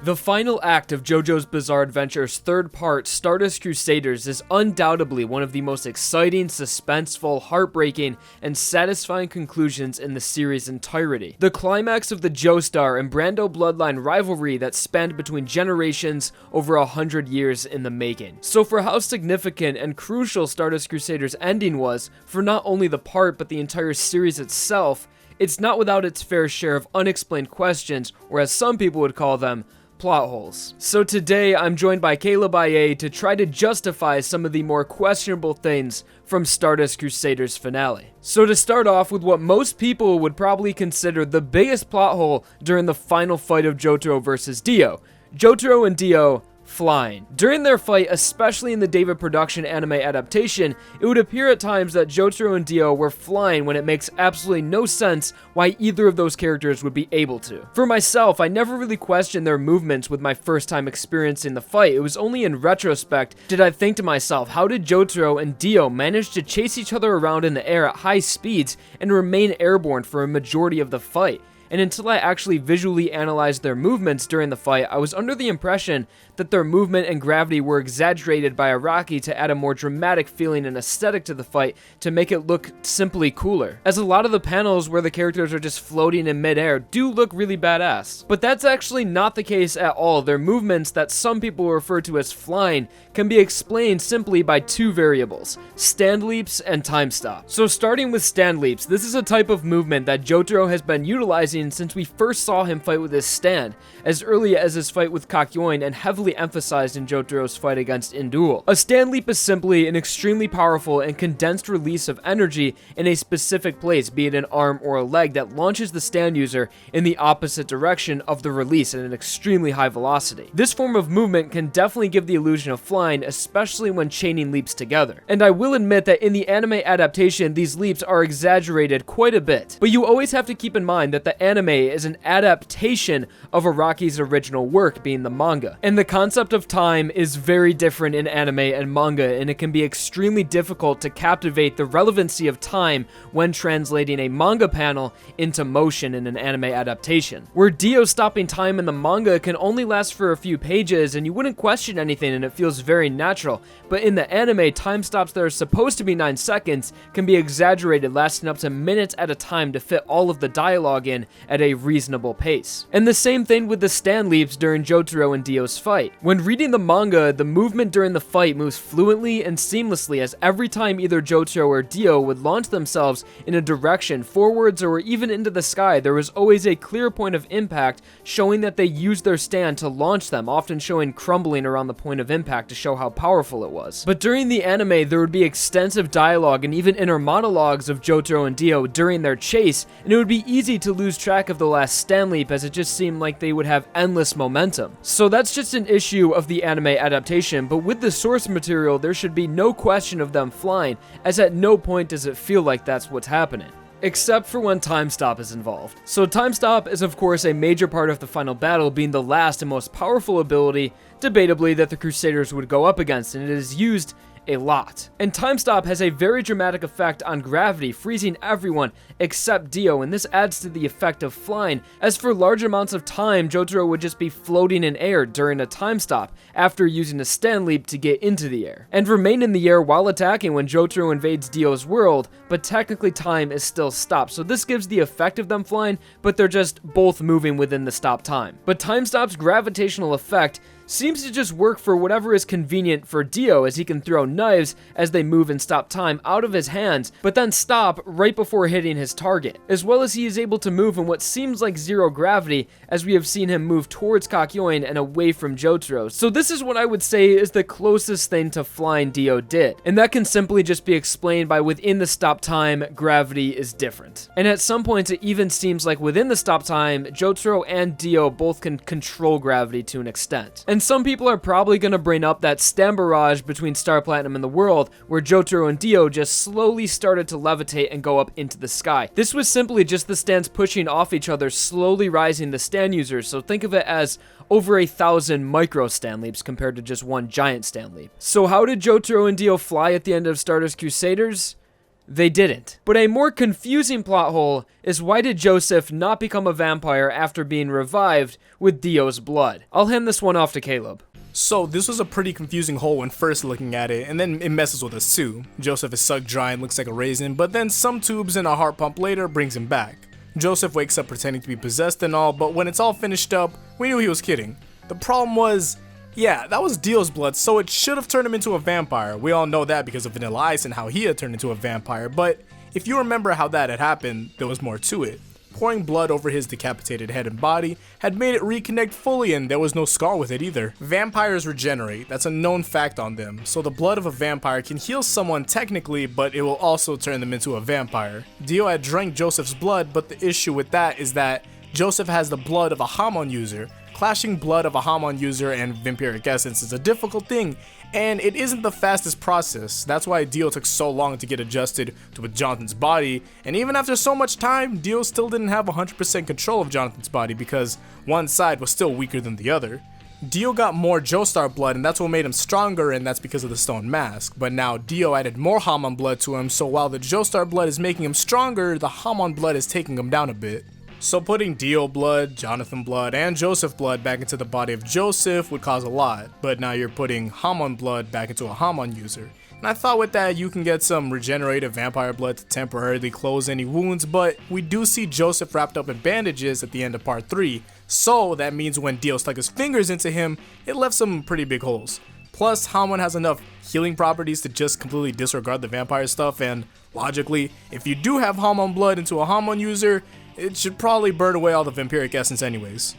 The final act of JoJo's Bizarre Adventure's third part, Stardust Crusaders, is undoubtedly one of the most exciting, suspenseful, heartbreaking, and satisfying conclusions in the series' entirety. The climax of the Joestar and Brando bloodline rivalry that spanned between generations over 100 years in the making. So for how significant and crucial Stardust Crusaders' ending was for not only the part but the entire series itself, it's not without its fair share of unexplained questions, or as some people would call them, plot holes. So today, I'm joined by Kaleb I.A. to try to justify some of the more questionable things from Stardust Crusaders' finale. So to start off with what most people would probably consider the biggest plot hole during the final fight of Jotaro versus Dio. Jotaro and Dio flying. During their fight, especially in the David production anime adaptation, it would appear at times that Jotaro and Dio were flying when it makes absolutely no sense why either of those characters would be able to. For myself, I never really questioned their movements with my first time experiencing the fight. It was only in retrospect did I think to myself, how did Jotaro and Dio manage to chase each other around in the air at high speeds and remain airborne for a majority of the fight? And until I actually visually analyzed their movements during the fight, I was under the impression that their movement and gravity were exaggerated by Araki to add a more dramatic feeling and aesthetic to the fight to make it look simply cooler. As a lot of the panels where the characters are just floating in midair do look really badass. But that's actually not the case at all. Their movements that some people refer to as flying can be explained simply by two variables: stand leaps and time stop. So starting with stand leaps, this is a type of movement that Jotaro has been utilizing since we first saw him fight with his stand, as early as his fight with Kakyoin and heavily emphasized in Jotaro's fight against Indul. A stand leap is simply an extremely powerful and condensed release of energy in a specific place, be it an arm or a leg, that launches the stand user in the opposite direction of the release at an extremely high velocity. This form of movement can definitely give the illusion of flying, especially when chaining leaps together. And I will admit that in the anime adaptation, these leaps are exaggerated quite a bit, but you always have to keep in mind that the anime is an adaptation of Araki's original work, being the manga. And the concept of time is very different in anime and manga, and it can be extremely difficult to captivate the relevancy of time when translating a manga panel into motion in an anime adaptation. Where Dio stopping time in the manga can only last for a few pages and you wouldn't question anything and it feels very natural, but in the anime, time stops that are supposed to be 9 seconds can be exaggerated, lasting up to minutes at a time to fit all of the dialogue in at a reasonable pace. And the same thing with the stand leaps during Jotaro and Dio's fight. When reading the manga, the movement during the fight moves fluently and seamlessly, as every time either Jotaro or Dio would launch themselves in a direction, forwards or even into the sky, there was always a clear point of impact showing that they used their stand to launch them, often showing crumbling around the point of impact to show how powerful it was. But during the anime, there would be extensive dialogue and even inner monologues of Jotaro and Dio during their chase, and it would be easy to lose track of the last stand leap as it just seemed like they would have endless momentum. So that's just an issue of the anime adaptation, but with the source material, there should be no question of them flying, as at no point does it feel like that's what's happening. Except for when time stop is involved. So time stop is of course a major part of the final battle, being the last and most powerful ability, debatably, that the Crusaders would go up against, and it is used a lot. And time stop has a very dramatic effect on gravity, freezing everyone except Dio, and this adds to the effect of flying, as for large amounts of time, Jotaro would just be floating in air during a time stop after using a stand leap to get into the air, and remain in the air while attacking when Jotaro invades Dio's world, but technically time is still stopped, so this gives the effect of them flying, but they're just both moving within the stop time. But time stop's gravitational effect seems to just work for whatever is convenient for Dio, as he can throw knives as they move and stop time out of his hands, but then stop right before hitting his target, as well as he is able to move in what seems like zero gravity, as we have seen him move towards Kakyoin and away from Jotaro. So this is what I would say is the closest thing to flying Dio did, and that can simply just be explained by within the stop time, gravity is different. And at some points it even seems like within the stop time, Jotaro and Dio both can control gravity to an extent. And some people are probably going to bring up that stand barrage between Star Platinum and the world, where Jotaro and Dio just slowly started to levitate and go up into the sky. This was simply just the stands pushing off each other, slowly rising the stand users, so think of it as over 1,000 micro stand leaps compared to just one giant stand leap. So how did Jotaro and Dio fly at the end of Stardust Crusaders? They didn't. But a more confusing plot hole is why did Joseph not become a vampire after being revived with Dio's blood? I'll hand this one off to Kaleb. So this was a pretty confusing hole when first looking at it, and then it messes with us too. Joseph is sucked dry and looks like a raisin, but then some tubes and a heart pump later brings him back. Joseph wakes up pretending to be possessed and all, but when it's all finished up, we knew he was kidding. The problem was, yeah, that was Dio's blood, so it should have turned him into a vampire. We all know that because of Vanilla Ice and how he had turned into a vampire, but if you remember how that had happened, there was more to it. Pouring blood over his decapitated head and body had made it reconnect fully, and there was no scar with it either. Vampires regenerate, that's a known fact on them, so the blood of a vampire can heal someone technically, but it will also turn them into a vampire. Dio had drank Joseph's blood, but the issue with that is that Joseph has the blood of a Hamon user. Clashing blood of a Hamon user and vampiric essence is a difficult thing, and it isn't the fastest process. That's why Dio took so long to get adjusted to Jonathan's body, and even after so much time, Dio still didn't have 100% control of Jonathan's body because one side was still weaker than the other. Dio got more Joestar blood, and that's what made him stronger, and that's because of the stone mask. But now Dio added more Hamon blood to him, so while the Joestar blood is making him stronger, the Hamon blood is taking him down a bit. So putting Dio blood, Jonathan blood, and Joseph blood back into the body of Joseph would cause a lot, but now you're putting Hamon blood back into a Hamon user. And I thought with that you can get some regenerative vampire blood to temporarily close any wounds, but we do see Joseph wrapped up in bandages at the end of part 3, so that means when Dio stuck his fingers into him, it left some pretty big holes. Plus, Hamon has enough healing properties to just completely disregard the vampire stuff, and logically, if you do have Hamon blood into a Hamon user, it should probably burn away all the vampiric essence anyways.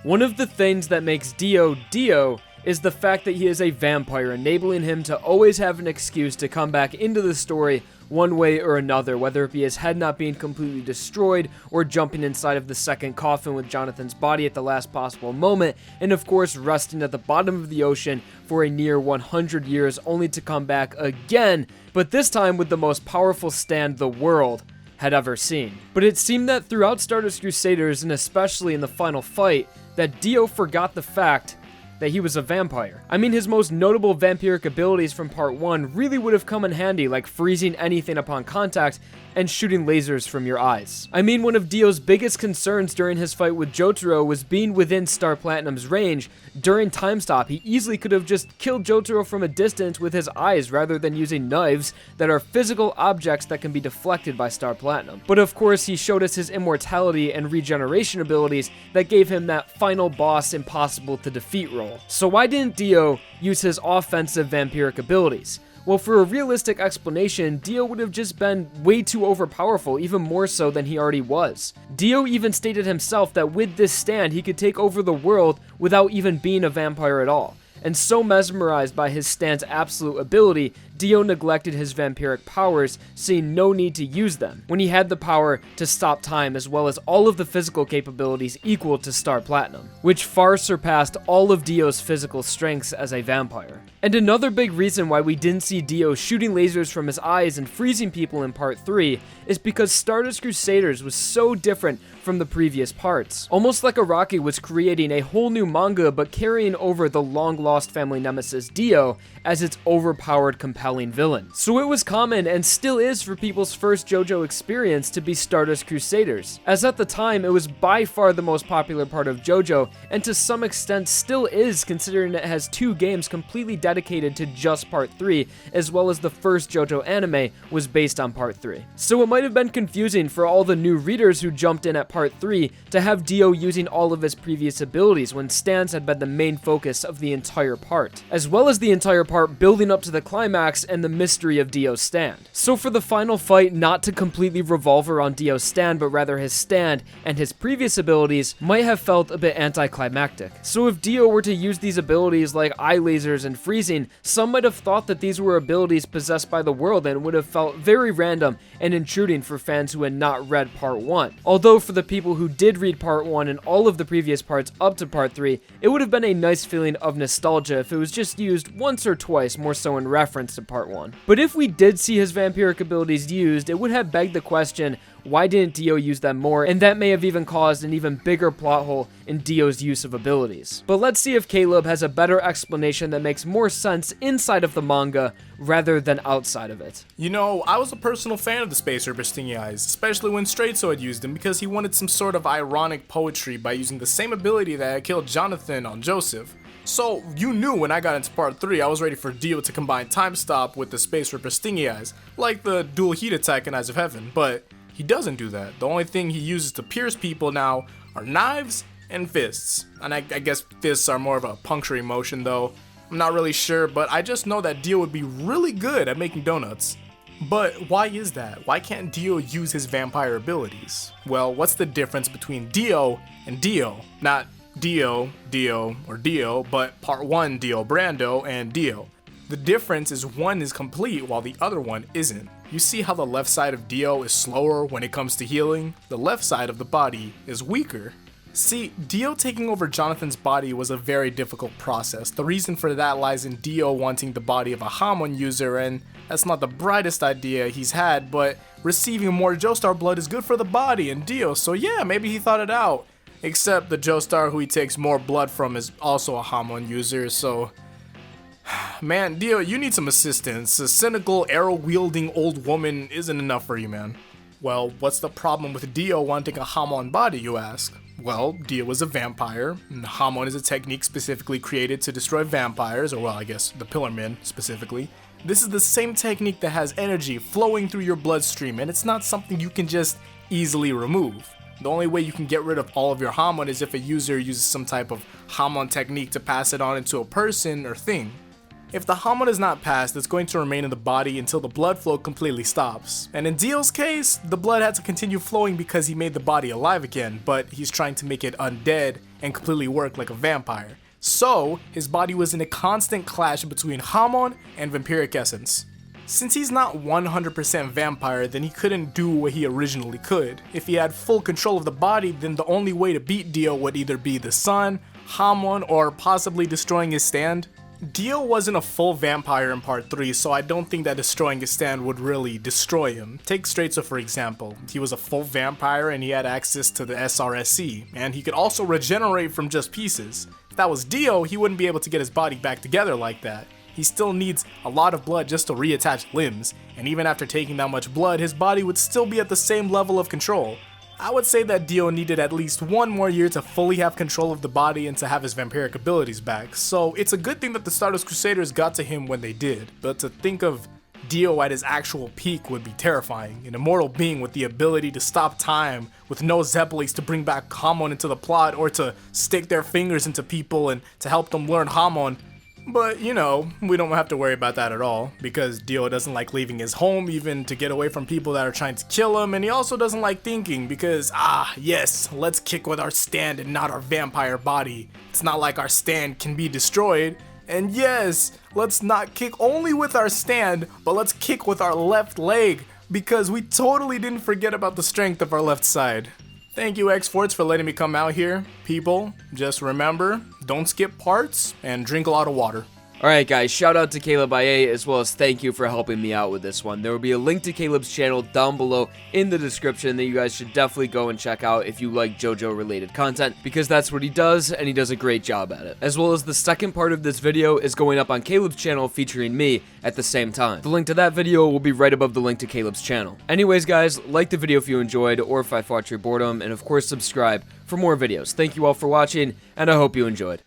One of the things that makes Dio Dio is the fact that he is a vampire, enabling him to always have an excuse to come back into the story one way or another, whether it be his head not being completely destroyed or jumping inside of the second coffin with Jonathan's body at the last possible moment, and of course resting at the bottom of the ocean for a near 100 years only to come back again, but this time with the most powerful stand the world had ever seen. But it seemed that throughout Stardust Crusaders, and especially in the final fight, that Dio forgot the fact that he was a vampire. I mean, his most notable vampiric abilities from part 1 really would have come in handy, like freezing anything upon contact and shooting lasers from your eyes. I mean, one of Dio's biggest concerns during his fight with Jotaro was being within Star Platinum's range. During Time Stop, he easily could have just killed Jotaro from a distance with his eyes rather than using knives that are physical objects that can be deflected by Star Platinum. But of course, he showed us his immortality and regeneration abilities that gave him that final boss impossible to defeat role. So why didn't Dio use his offensive vampiric abilities? Well, for a realistic explanation, Dio would have just been way too overpowerful, even more so than he already was. Dio even stated himself that with this stand, he could take over the world without even being a vampire at all. And so mesmerized by his stand's absolute ability, Dio neglected his vampiric powers, seeing no need to use them, when he had the power to stop time as well as all of the physical capabilities equal to Star Platinum, which far surpassed all of Dio's physical strengths as a vampire. And another big reason why we didn't see Dio shooting lasers from his eyes and freezing people in part 3 is because Stardust Crusaders was so different from the previous parts. Almost like Araki was creating a whole new manga but carrying over the long-lost family nemesis Dio as its overpowered compelling villain. So it was common and still is for people's first JoJo experience to be Stardust Crusaders, as at the time it was by far the most popular part of JoJo and to some extent still is, considering it has 2 games completely dedicated to just part 3, as well as the first JoJo anime was based on part 3. So it might have been confusing for all the new readers who jumped in at part 3 to have Dio using all of his previous abilities when stands had been the main focus of the entire part, as well as the entire part building up to the climax and the mystery of Dio's stand. So for the final fight not to completely revolve around Dio's stand but rather his stand and his previous abilities might have felt a bit anticlimactic. So if Dio were to use these abilities like eye lasers and freezing, some might have thought that these were abilities possessed by the world and would have felt very random and intruding for fans who had not read part 1. Although for the people who did read part 1 and all of the previous parts up to part 3, it would have been a nice feeling of nostalgia if it was just used once or twice, more so in reference to part 1. But if we did see his vampiric abilities used, it would have begged the question, why didn't Dio use them more? And that may have even caused an even bigger plot hole in Dio's use of abilities. But let's see if Kaleb has a better explanation that makes more sense inside of the manga rather than outside of it. You know, I was a personal fan of the Space Ripper Stingy Eyes, especially when Straight had used him because he wanted some sort of ironic poetry by using the same ability that had killed Jonathan on Joseph. So, you knew when I got into part 3, I was ready for Dio to combine Time Stop with the Space Ripper Stingy Eyes, like the dual heat attack in Eyes of Heaven, but he doesn't do that. The only thing he uses to pierce people now are knives and fists. And I guess fists are more of a puncturing motion though. I'm not really sure, but I just know that Dio would be really good at making donuts. But why is that? Why can't Dio use his vampire abilities? Well, what's the difference between Dio and Dio? Not Dio, or Dio, but part 1 Dio Brando and Dio. The difference is one is complete while the other one isn't. You see how the left side of Dio is slower when it comes to healing? The left side of the body is weaker. See, Dio taking over Jonathan's body was a very difficult process. The reason for that lies in Dio wanting the body of a Hamon user, and that's not the brightest idea he's had, but receiving more Joestar blood is good for the body and Dio, so yeah, maybe he thought it out. Except the Joestar who he takes more blood from is also a Hamon user, so man, Dio, you need some assistance. A cynical, arrow-wielding old woman isn't enough for you, man. Well, what's the problem with Dio wanting a Hamon body, you ask? Well, Dio is a vampire, and Hamon is a technique specifically created to destroy vampires, or well, I guess the Pillarmen specifically. This is the same technique that has energy flowing through your bloodstream, and it's not something you can just easily remove. The only way you can get rid of all of your Hamon is if a user uses some type of Hamon technique to pass it on into a person or thing. If the Hamon is not passed, it's going to remain in the body until the blood flow completely stops. And in Dio's case, the blood had to continue flowing because he made the body alive again, but he's trying to make it undead and completely work like a vampire. So, his body was in a constant clash between Hamon and vampiric essence. Since he's not 100% vampire, then he couldn't do what he originally could. If he had full control of the body, then the only way to beat Dio would either be the sun, Hamon, or possibly destroying his stand. Dio wasn't a full vampire in part 3, so I don't think that destroying his stand would really destroy him. Take Straight for example. He was a full vampire and he had access to the SRSC, and he could also regenerate from just pieces. If that was Dio, he wouldn't be able to get his body back together like that. He still needs a lot of blood just to reattach limbs, and even after taking that much blood, his body would still be at the same level of control. I would say that Dio needed at least 1 more year to fully have control of the body and to have his vampiric abilities back, so it's a good thing that the Stardust Crusaders got to him when they did, but to think of Dio at his actual peak would be terrifying. An immortal being with the ability to stop time, with no Zeppelis to bring back Hamon into the plot or to stick their fingers into people and to help them learn Hamon. But, you know, we don't have to worry about that at all, because Dio doesn't like leaving his home even to get away from people that are trying to kill him, and he also doesn't like thinking because, yes, let's kick with our stand and not our vampire body. It's not like our stand can be destroyed. And yes, let's not kick only with our stand, but let's kick with our left leg, because we totally didn't forget about the strength of our left side. Thank you, xForts, for letting me come out here. People, just remember, don't skip parts and drink a lot of water. Alright guys, shout out to Kaleb I.A as well as thank you for helping me out with this one. There will be a link to Kaleb's channel down below in the description that you guys should definitely go and check out if you like JoJo related content, because that's what he does and he does a great job at it. As well as the second part of this video is going up on Kaleb's channel featuring me at the same time. The link to that video will be right above the link to Kaleb's channel. Anyways guys, like the video if you enjoyed or if I fought your boredom, and of course subscribe for more videos. Thank you all for watching and I hope you enjoyed.